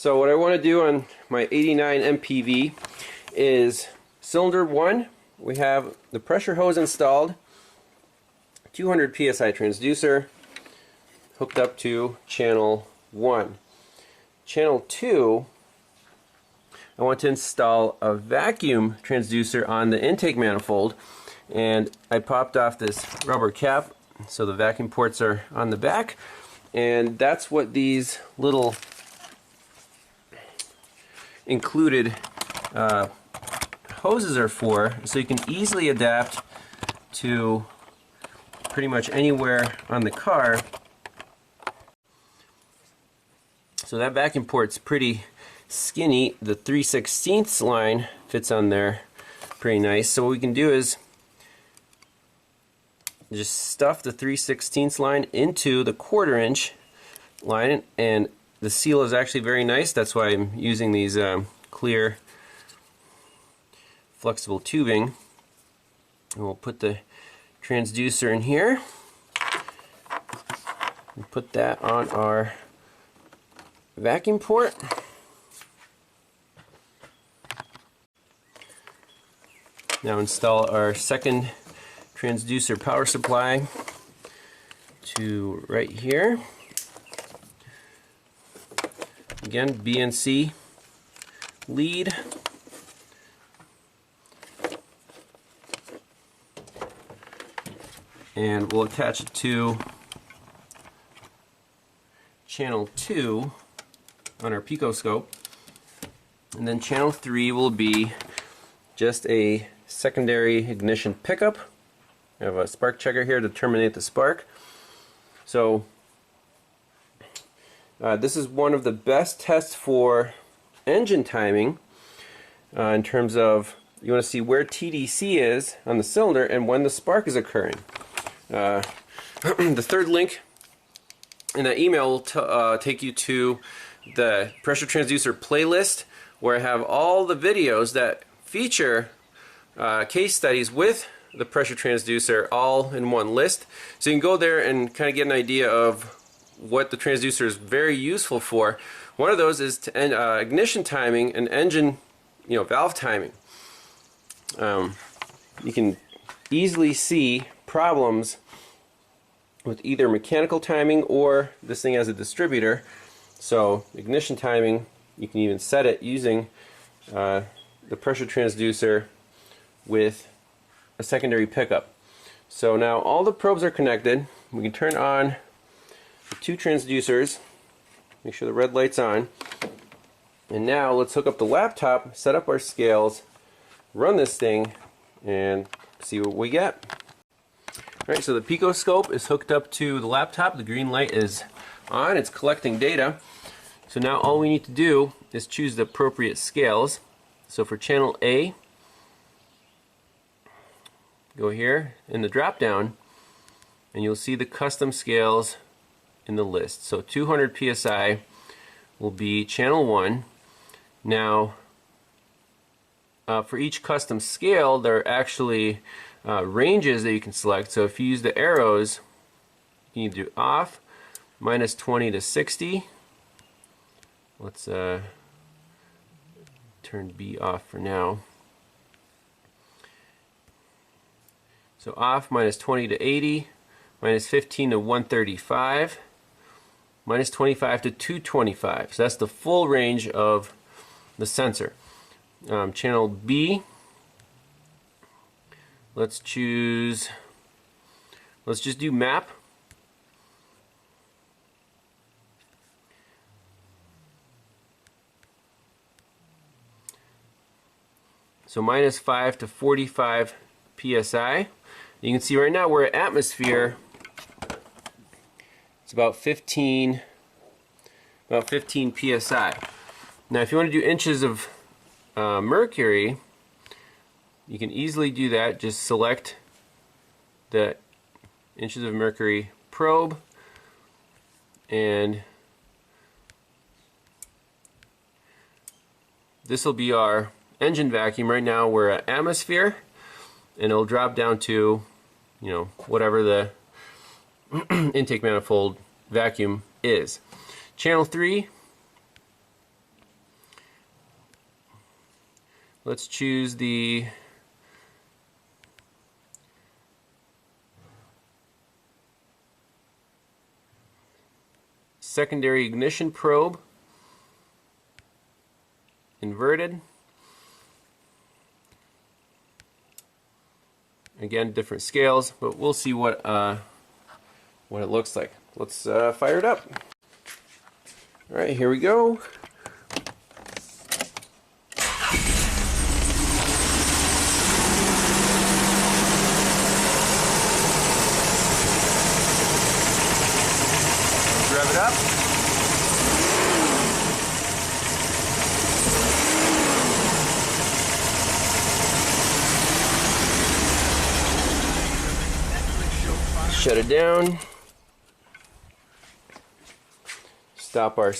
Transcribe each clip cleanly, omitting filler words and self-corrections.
So what I want to do on my 89 MPV is cylinder 1, we have the pressure hose installed, 200 psi transducer hooked up to channel 1. Channel 2, I want to install a vacuum transducer on the intake manifold, and I popped off this rubber cap so the vacuum ports are on the back, and that's what these little included hoses are for, so you can easily adapt to pretty much anywhere on the car. So that vacuum port's pretty skinny. The 3/16 line fits on there pretty nice. So what we can do is just stuff the 3/16 line into the 1/4 inch line, and the seal is actually very nice. That's why I'm using these clear flexible tubing. And we'll put the transducer in here and put that on our vacuum port. Now install our second transducer power supply to right here. Again, BNC lead. And we'll attach it to channel 2 on our PicoScope. And then channel 3 will be just a secondary ignition pickup. I have a spark checker here to terminate the spark. So this is one of the best tests for engine timing in terms of you want to see where TDC is on the cylinder and when the spark is occurring. The third link in that email will take you to the pressure transducer playlist, where I have all the videos that feature case studies with the pressure transducer all in one list. So you can go there and kind of get an idea of what the transducer is very useful for. One of those is to ignition timing and engine, valve timing. You can easily see problems with either mechanical timing or this thing as a distributor. So ignition timing, you can even set it using the pressure transducer with a secondary pickup. So now all the probes are connected. We can turn on the 2 transducers, make sure the red light's on, and now let's hook up the laptop, set up our scales, run this thing, and see what we get. Alright, so the PicoScope is hooked up to the laptop. The green light is on, it's collecting data. So now all we need to do is choose the appropriate scales. So for channel A, go here in the drop down and you'll see the custom scales in the list. So 200 psi will be channel 1. Now for each custom scale there are actually ranges that you can select. So if you use the arrows, you can do off, minus 20 to 60. Let's turn B off for now. So off, minus 20 to 80, minus 15 to 135, minus 25 to 225. So that's the full range of the sensor. Channel B, let's just do map. So minus 5 to 45 psi. You can see right now we're at atmosphere. It's about 15 psi. Now if you want to do inches of mercury, you can easily do that. Just select the inches of mercury probe, and this will be our engine vacuum. Right now we're at atmosphere, and it'll drop down to, whatever the intake manifold vacuum is. Channel 3, let's choose the secondary ignition probe, inverted. Again, different scales, but we'll see what it looks like. Let's fire it up. All right, here we go. Rev it up. Shut it down. Stop our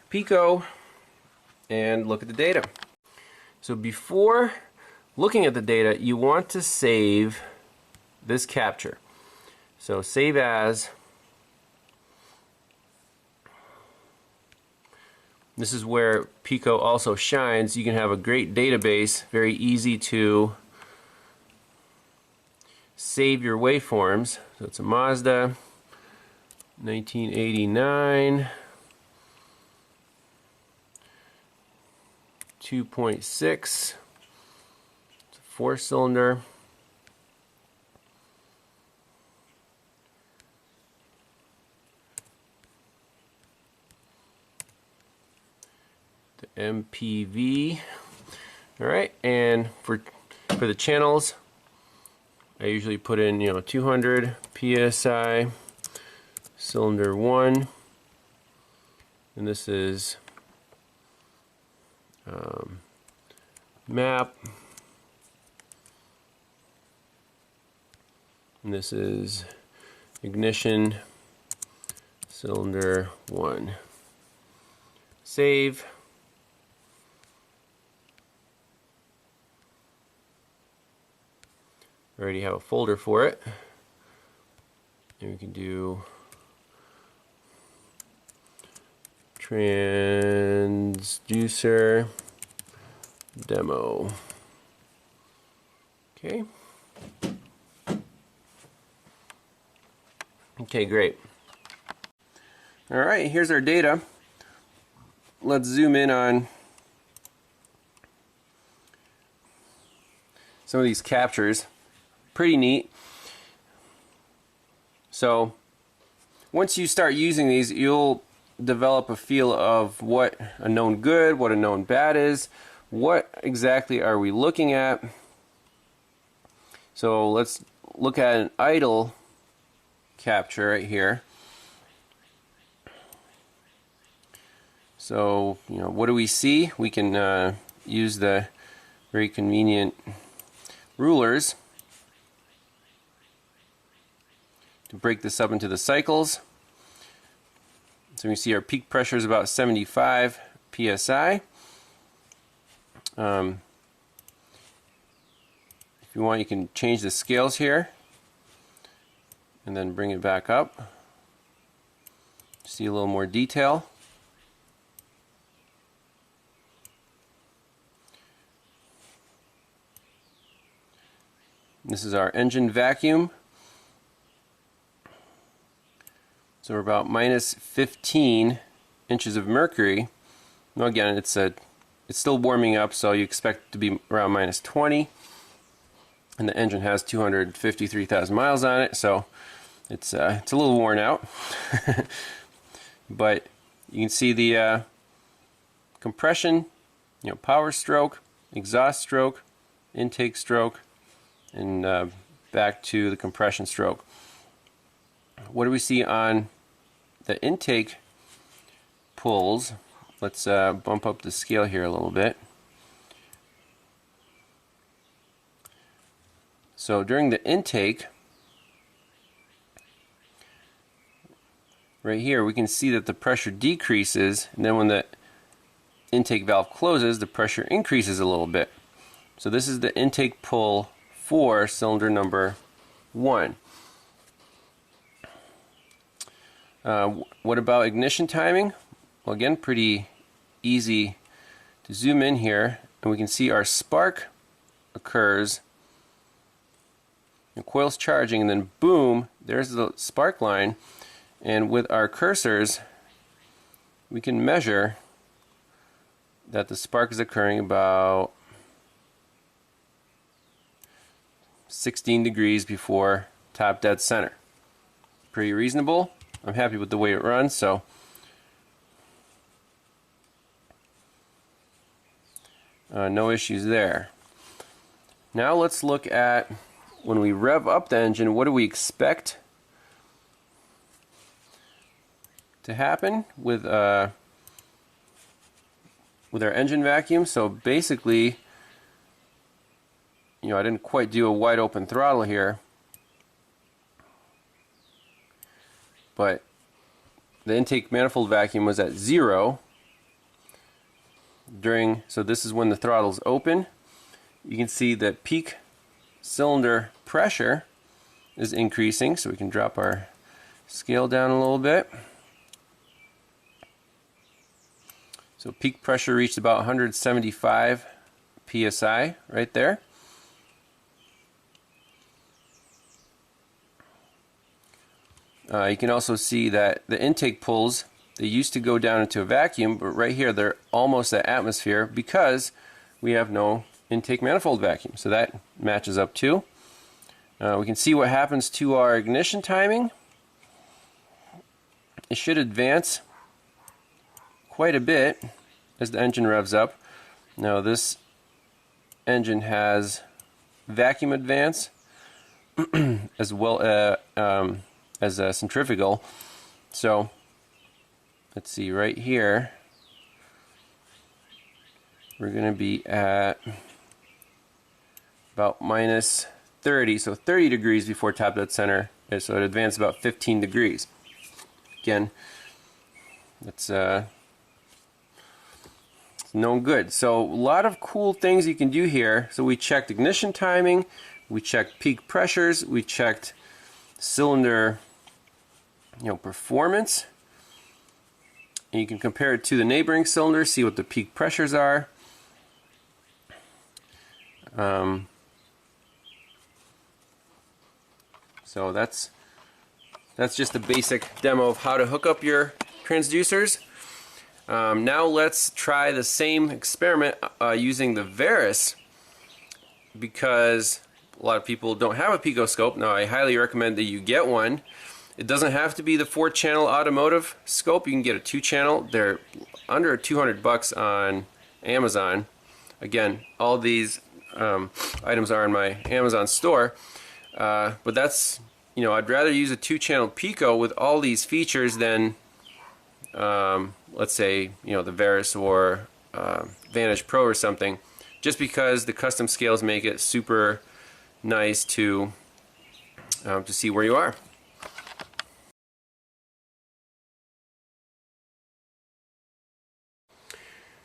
Pico and look at the data. So before looking at the data, you want to save this capture. So save as. This is where Pico also shines. You can have a great database, very easy to save your waveforms. So it's a Mazda 1989 2.6. It's a 4-cylinder. The MPV. All right, and for the channels, I usually put in 200 psi, cylinder 1, and this is map, and this is ignition, cylinder 1. Save. I already have a folder for it, and we can do Transducer demo. Okay. Okay, great. All right, here's our data. Let's zoom in on some of these captures. Pretty neat. So once you start using these, you'll develop a feel of what a known good, what a known bad is, what exactly are we looking at. So let's look at an idle capture right here. So what do we see? We can use the very convenient rulers to break this up into the cycles. So we see our peak pressure is about 75 psi. If you want, you can change the scales here and then bring it back up. See a little more detail. This is our engine vacuum. So we're about minus 15 inches of mercury. Now again, it's still warming up, so you expect it to be around minus 20. And the engine has 253,000 miles on it, so it's a little worn out. But you can see the compression, power stroke, exhaust stroke, intake stroke, and back to the compression stroke. What do we see on the intake pulls? Let's bump up the scale here a little bit. So during the intake, right here we can see that the pressure decreases, and then when the intake valve closes, the pressure increases a little bit. So this is the intake pull for cylinder number 1. What about ignition timing? Well, again, pretty easy to zoom in here. and we can see our spark occurs. The coil's charging, and then boom, there's the spark line. And with our cursors, we can measure that the spark is occurring about 16 degrees before top dead center. Pretty reasonable. I'm happy with the way it runs, so no issues there. Now let's look at when we rev up the engine, what do we expect to happen with our engine vacuum. So basically, I didn't quite do a wide open throttle here, but the intake manifold vacuum was at 0 during, so this is when the throttle's open. You can see that peak cylinder pressure is increasing, so we can drop our scale down a little bit. So peak pressure reached about 175 psi right there. You can also see that the intake pulls, they used to go down into a vacuum, but right here they're almost at atmosphere because we have no intake manifold vacuum. So that matches up too. We can see what happens to our ignition timing. It should advance quite a bit as the engine revs up. Now this engine has vacuum advance as well as a centrifugal. So let's see, right here we're going to be at about minus 30, so 30 degrees before top dead center, so it advanced about 15 degrees. Again, that's known good. So a lot of cool things you can do here. So we checked ignition timing, we checked peak pressures, we checked cylinder performance, and you can compare it to the neighboring cylinder, see what the peak pressures are. So that's just a basic demo of how to hook up your transducers. Now let's try the same experiment using the Verus, because a lot of people don't have a PicoScope. Now I highly recommend that you get one. It doesn't have to be the 4-channel automotive scope. You can get a 2-channel. They're under $200 on Amazon. Again, all these items are in my Amazon store. But that's, I'd rather use a 2-channel Pico with all these features than, let's say, the Verus or Vantage Pro or something, just because the custom scales make it super nice to see where you are.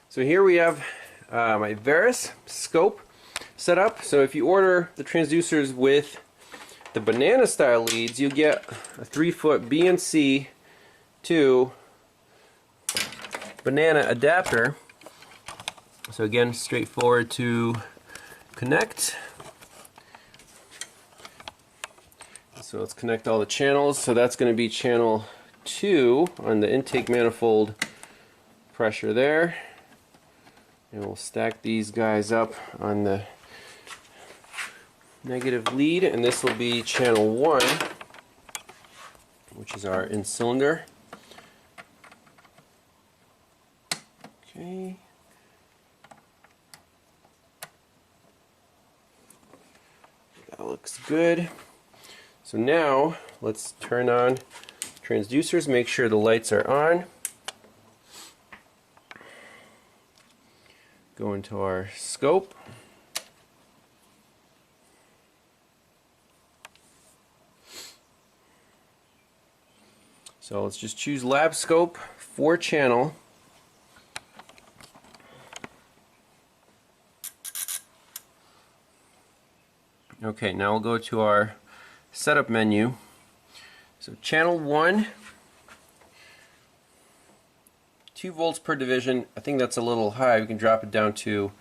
So here we have my Verus scope set up. So if you order the transducers with the banana style leads, you get a 3-foot BNC to banana adapter. So again, straightforward to connect. So let's connect all the channels. So that's going to be channel 2 on the intake manifold pressure there. And we'll stack these guys up on the negative lead, and this will be channel 1, which is our in-cylinder. Okay. That looks good. So now let's turn on transducers, make sure the lights are on. Go into our scope. So let's just choose lab scope, 4-channel. Okay, now we'll go to our setup menu. So channel 1, 2 volts per division. I think that's a little high. We can drop it down to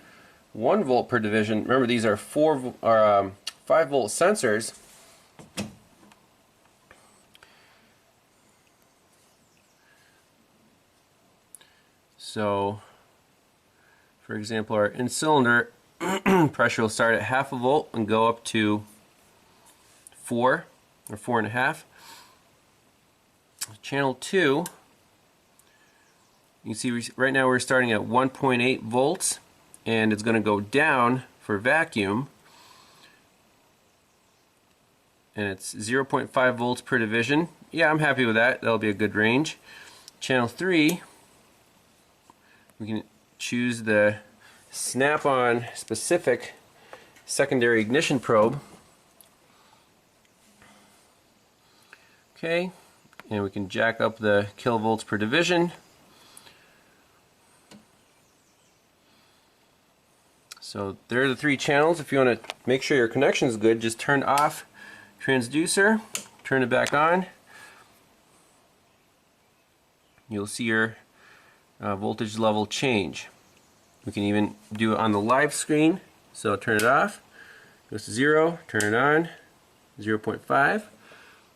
1 volt per division. Remember, these are 5 volt sensors. So, for example, our in-cylinder pressure will start at 0.5 volt and go up to 4 or 4.5. Channel 2, you can see right now we're starting at 1.8 volts, and it's going to go down for vacuum, and it's 0.5 volts per division. Yeah, I'm happy with that. That'll be a good range. Channel 3, we can choose the Snap-on specific secondary ignition probe. Okay, and we can jack up the kilovolts per division. So there are the 3 channels. If you want to make sure your connection is good, just turn off transducer, turn it back on. You'll see your voltage level change. We can even do it on the live screen. So turn it off, goes to 0, turn it on, 0.5.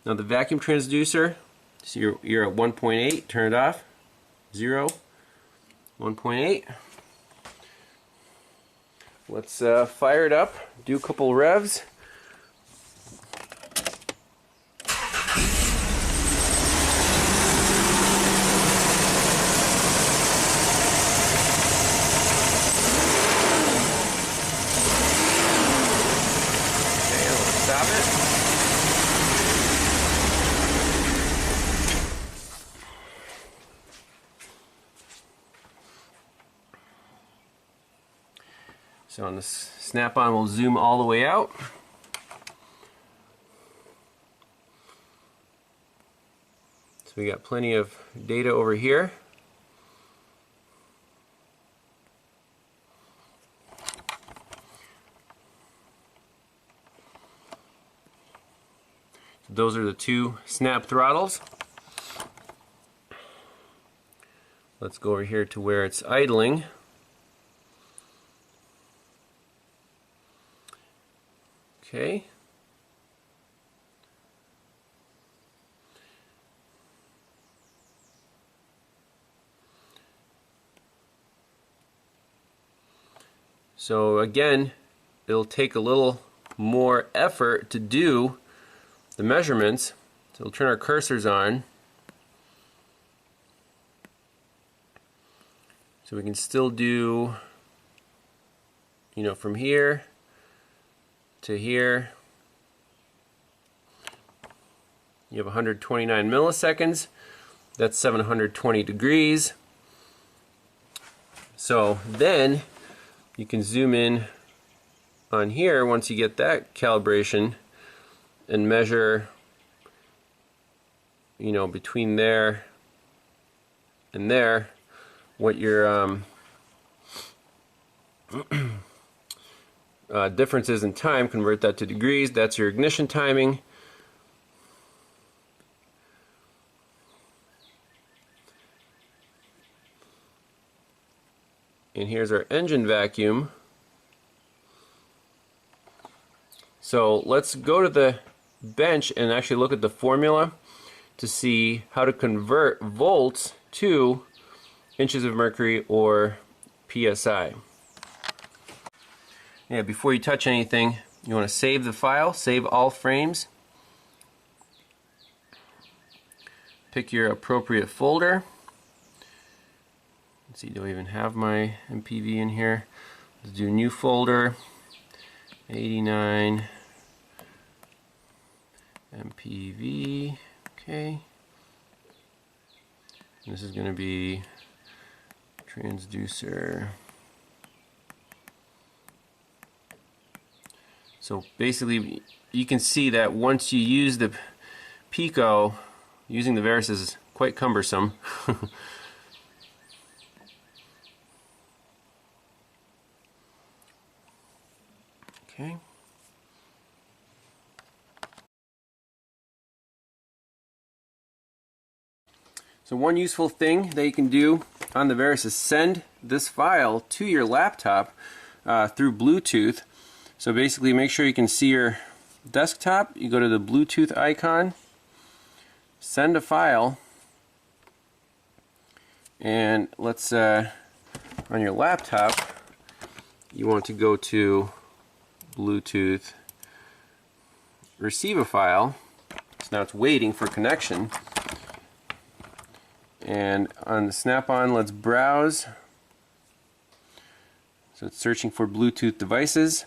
Now the vacuum transducer, so you're at 1.8, turn it off, 0, 1.8. Let's fire it up, do a couple revs. Stop it. So on this Snap-on, we'll zoom all the way out. So we got plenty of data over here. Those are the 2 snap throttles. Let's go over here to where it's idling. Okay. So again, it'll take a little more effort to do the measurements. So we'll turn our cursors on so we can still do, you know, from here to here. You have 129 milliseconds. That's 720 degrees. So then you can zoom in on here once you get that calibration and measure, you know, between there and there what your differences in time. Convert that to degrees. That's your ignition timing. And here's our engine vacuum. So let's go to the bench and actually look at the formula to see how to convert volts to inches of mercury or PSI. Yeah, before you touch anything, you want to save the file, save all frames. Pick your appropriate folder. Let's see, do I even have my MPV in here? Let's do a new folder, 89 MPV, okay. And this is going to be transducer. So basically, you can see that once you use the Pico, using the Verus is quite cumbersome. Okay. So one useful thing that you can do on the Verus is send this file to your laptop through Bluetooth. So basically, make sure you can see your desktop. You go to the Bluetooth icon, send a file, and let's on your laptop, you want to go to Bluetooth, receive a file. So now it's waiting for connection. And on the Snap-on, let's browse. So it's searching for Bluetooth devices.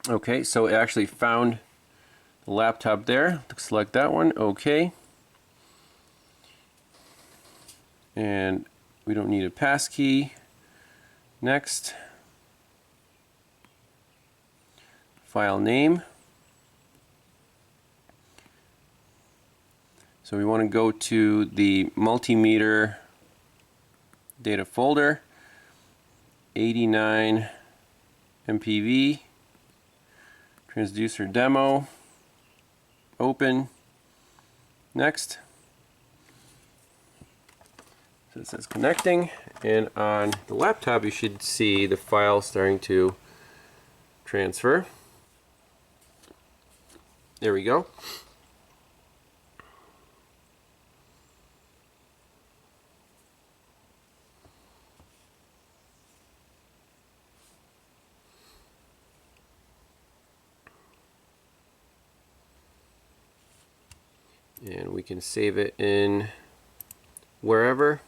Okay, so it actually found the laptop there. Select that one, okay. And we don't need a passkey. Next. File name. So we want to go to the multimeter data folder, 89 MPV, transducer demo, open, next. So it says connecting, and on the laptop you should see the file starting to transfer. There we go. And we can save it in wherever.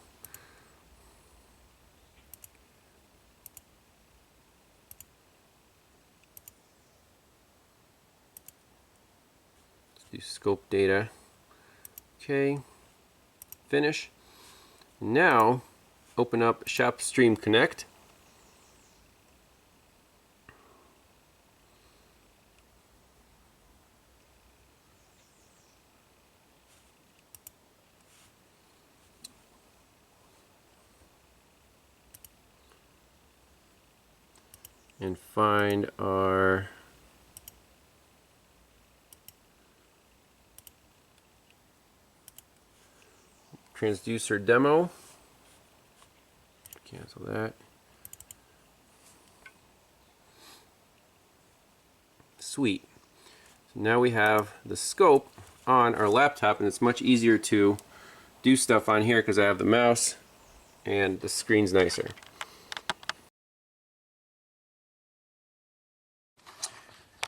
Let's do scope data. Okay, finish. Now open up ShopStream Connect. And find our transducer demo. Cancel that. Sweet. So now we have the scope on our laptop, and it's much easier to do stuff on here because I have the mouse and the screen's nicer.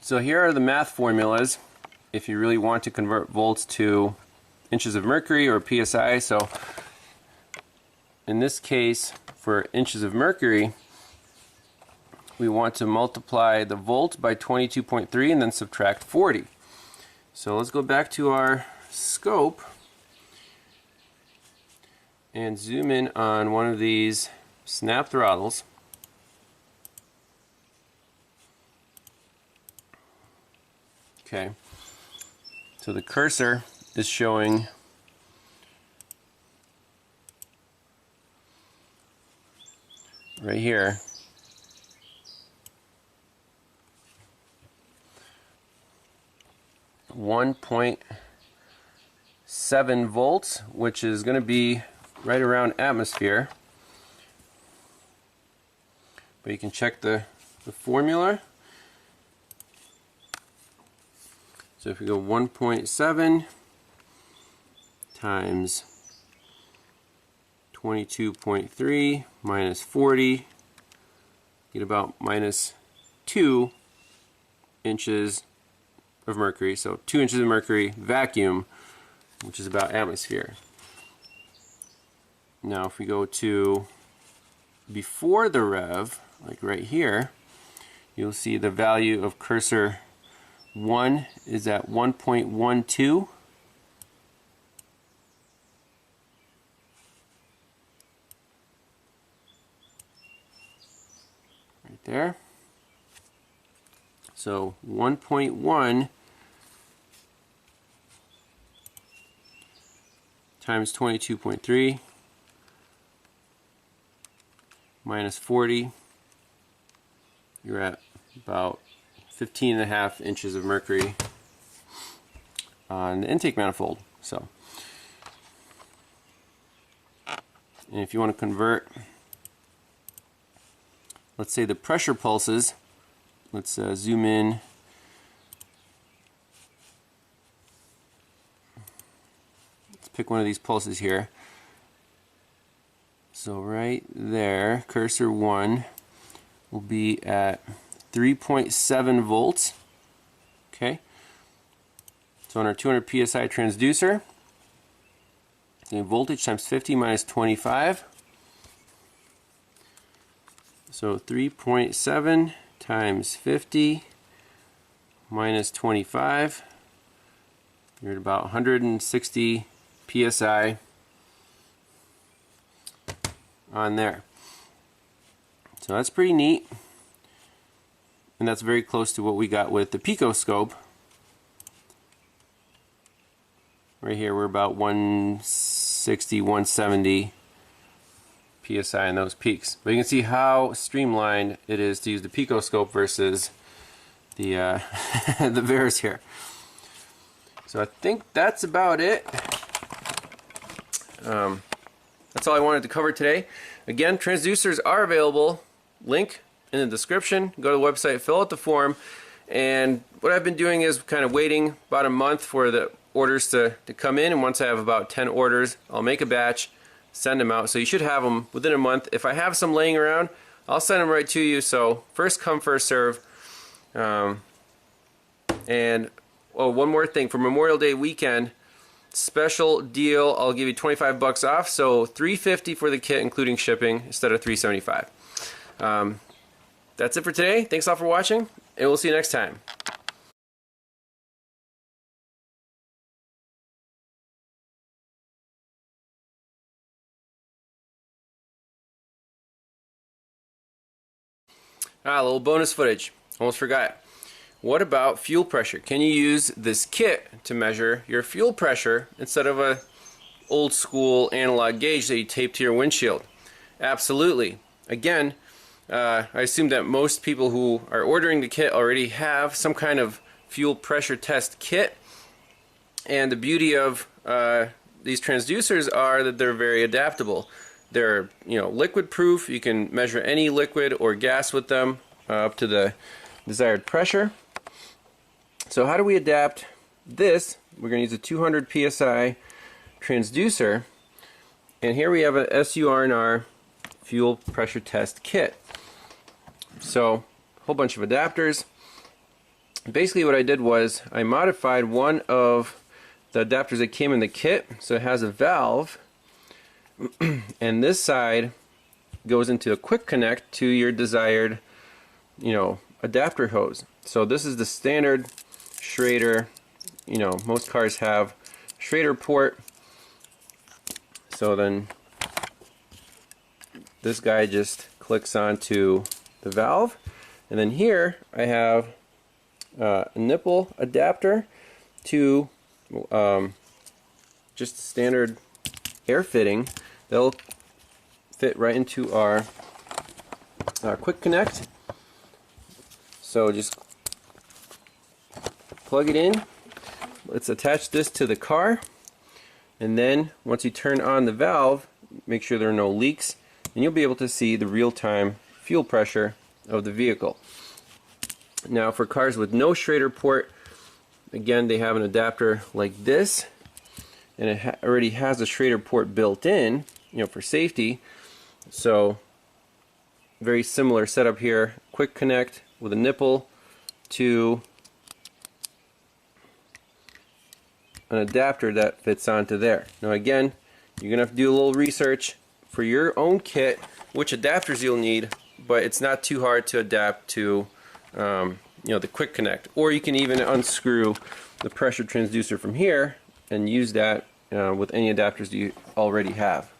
So here are the math formulas if you really want to convert volts to inches of mercury or psi. So in this case, for inches of mercury, we want to multiply the volt by 22.3 and then subtract 40. So let's go back to our scope and zoom in on one of these snap throttles. Okay, so the cursor is showing right here 1.7 volts, which is going to be right around atmosphere. But you can check the formula. So if we go 1.7 times 22.3 minus 40, get about minus 2 inches of mercury. So 2 inches of mercury vacuum, which is about atmosphere. Now if we go to before the rev, like right here, you'll see the value of cursor 1 is at 1.12. Right there. So 1.1 times 22.3 minus 40, you're at about 15.5 inches of mercury on the intake manifold. So, and if you want to convert let's say the pressure pulses. Let's zoom in. Let's pick one of these pulses here. So right there, cursor 1 will be at 3.7 volts. Okay. So on our 200 psi transducer, the voltage times 50 minus 25. So 3.7 times 50 minus 25. You're at about 160 psi on there. So that's pretty neat. And that's very close to what we got with the PicoScope. Right here we're about 160, 170 psi in those peaks. But you can see how streamlined it is to use the PicoScope versus the the Verus here. So I think that's about it. That's all I wanted to cover today. Again, transducers are available. Link in the description. Go to the website, fill out the form, and what I've been doing is kind of waiting about a month for the orders to come in, and once I have about 10 orders, I'll make a batch, send them out. So you should have them within a month. If I have some laying around, I'll send them right to you. So first come, first serve. And oh, one more thing, for Memorial Day weekend, special deal, I'll give you 25 bucks off, so $350 for the kit including shipping instead of $375. That's it for today. Thanks all for watching, and we'll see you next time. A little bonus footage. Almost forgot. What about fuel pressure? Can you use this kit to measure your fuel pressure instead of a old school analog gauge that you tape to your windshield? Absolutely. Again, I assume that most people who are ordering the kit already have some kind of fuel pressure test kit. And the beauty of these transducers are that they're very adaptable. They're, liquid proof. You can measure any liquid or gas with them up to the desired pressure. So how do we adapt this? We're going to use a 200 psi transducer, and here we have a SUR&R fuel pressure test kit. So a whole bunch of adapters. Basically what I did was I modified one of the adapters that came in the kit, so it has a valve, and this side goes into a quick connect to your desired adapter hose. So this is the standard Schrader. Most cars have Schrader port. So then this guy just clicks onto the valve, and then here I have a nipple adapter to just standard air fitting. They'll fit right into our quick connect. So just plug it in. Let's attach this to the car, and then once you turn on the valve, make sure there are no leaks, and you'll be able to see the real-time fuel pressure of the vehicle. Now for cars with no Schrader port, again they have an adapter like this, and it already has a Schrader port built in, for safety. So very similar setup here, quick connect with a nipple to an adapter that fits onto there. Now again, you're gonna have to do a little research for your own kit which adapters you'll need, but it's not too hard to adapt to the quick connect. Or you can even unscrew the pressure transducer from here and use that with any adapters you already have.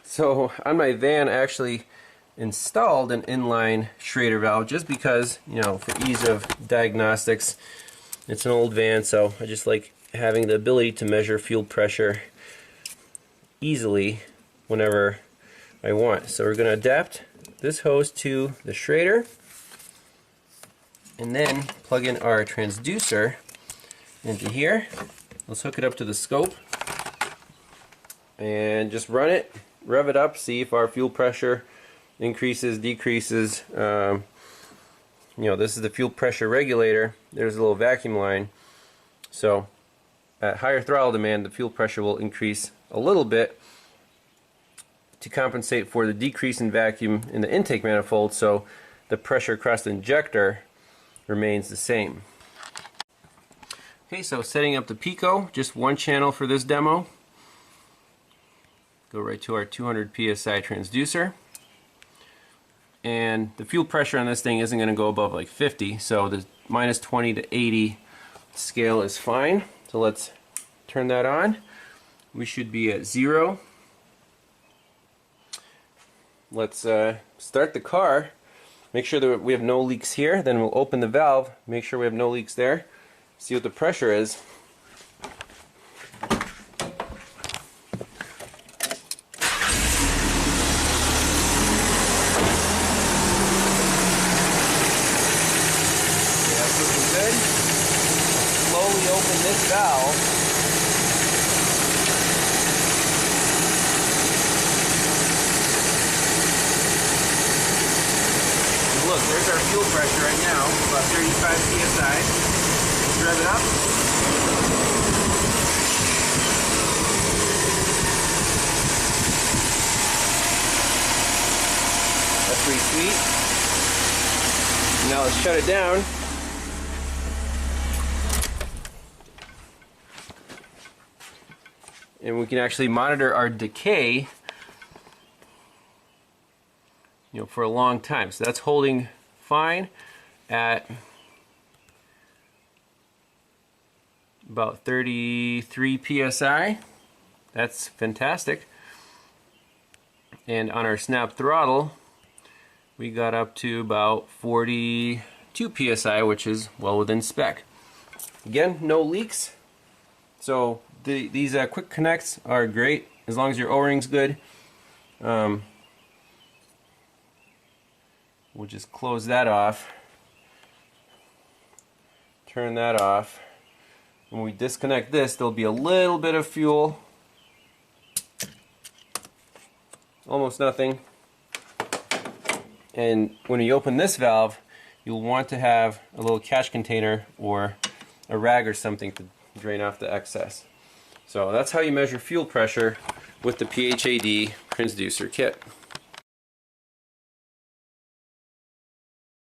So on my van I actually installed an inline Schrader valve just because, for ease of diagnostics. It's an old van, so I just like having the ability to measure fuel pressure easily whenever I want. So we're going to adapt this hose to the Schrader, and then plug in our transducer into here. Let's hook it up to the scope and just run it, rev it up, see if our fuel pressure increases, decreases. You know, this is the fuel pressure regulator. There's a little vacuum line. So at higher throttle demand, the fuel pressure will increase a little bit to compensate for the decrease in vacuum in the intake manifold, so the pressure across the injector remains the same. Okay, so setting up the Pico, just one channel for this demo. Go right to our 200 PSI transducer. And the fuel pressure on this thing isn't going to go above like 50, so the minus 20 to 80 scale is fine. So let's turn that on. We should be at 0. Let's start the car. Make sure that we have no leaks here. Then we'll open the valve, make sure we have no leaks there. See what the pressure is. Good. Slowly open this valve. And look, there's our fuel pressure right now, about 35 psi. Let's rev it up. That's pretty sweet. Now let's shut it down. And we can actually monitor our decay, you know, for a long time. So that's holding fine at about 33 psi. That's fantastic. And on our snap throttle, we got up to about 42 psi, which is well within spec. Again, no leaks. So these quick connects are great as long as your O-ring's good. We'll just close that off, turn that off. When we disconnect this, there'll be a little bit of fuel, almost nothing. And when you open this valve, you'll want to have a little catch container or a rag or something to drain off the excess. So that's how you measure fuel pressure with the PHAD transducer kit.